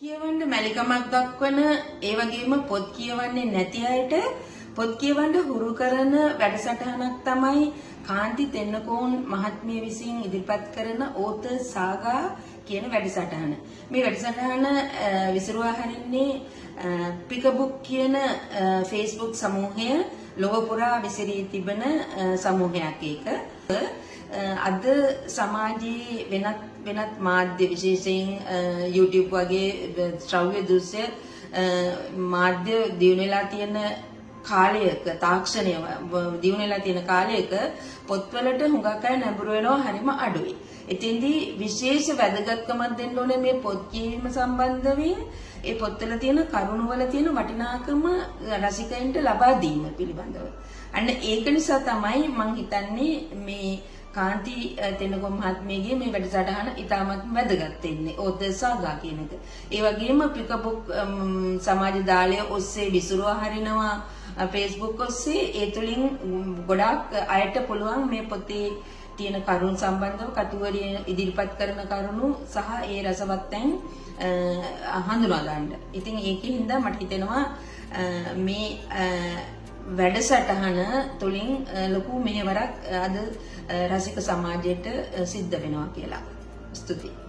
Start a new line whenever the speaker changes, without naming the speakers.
කියවන්න මැලිකමක් දක්වන ඒ වගේම පොත් කියවන්නේ නැති අයට පොත් කියවන්න හුරු කරන වැඩසටහනක් තමයි කාන්ති තෙන්නකෝන් මහත්මිය විසින් ඉදිරිපත් කරන ඕතර් සාගා කියන වැඩසටහන. මේ වැඩසටහන විසිරුවා හරින්නේ පිකබුක් කියන Facebook සමූහය ලොව පුරා විසිරී තිබෙන සමූහයක් ඒක. අද සමාජයේ වෙනත් මාධ්‍ය විශේෂයෙන් YouTube වගේ ශ්‍රව්‍ය දෘශ්‍ය මාධ්‍ය දියුණු වෙලා තියෙන කාලයක තාක්ෂණය දියුණු වෙලා තියෙන කාලයක පොත්වලට හුඟක් අය නැඹුරු වෙනවා හරිම අඩුයි. එතෙන්දී විශේෂ වැදගත්කමක් දෙන්න ඕනේ මේ පොත් කියවීම සම්බන්ධයෙන් ඒ පොත්වල තියෙන කරුණවල තියෙන වටිනාකම රසිකයන්ට ලබා දීම පිළිබඳව. අන්න ඒක නිසා තමයි මම හිතන්නේ මේ කාන්ති තෙන්නකෝන් මහත්මියගේ මේ වැඩසටහන ඉතාමත් වැදගත් වෙන්නේ ඕතර් සාගා කියන එක. ඒ වගේම පිකබුක් සමාජ දාලය ඔස්සේ විසිරුවා හරිනවා Facebook ඔස්සේ. ඒ තුලින් ගොඩාක් අයට පුළුවන් මේ පොතේ තියෙන කරුණු සම්බන්ධව කතුවරිය ඉදිරිපත් කරන කරුණු සහ ඒ රසවත්යන් හඳුනා ගන්න. ඉතින් ඒකෙන් මට හිතෙනවා මේ වැඩසටහන තුලින් ලොකු මෙහෙවරක් අද රසික සමාජයට සිද්ධ වෙනවා කියලා. ස්තුතියි.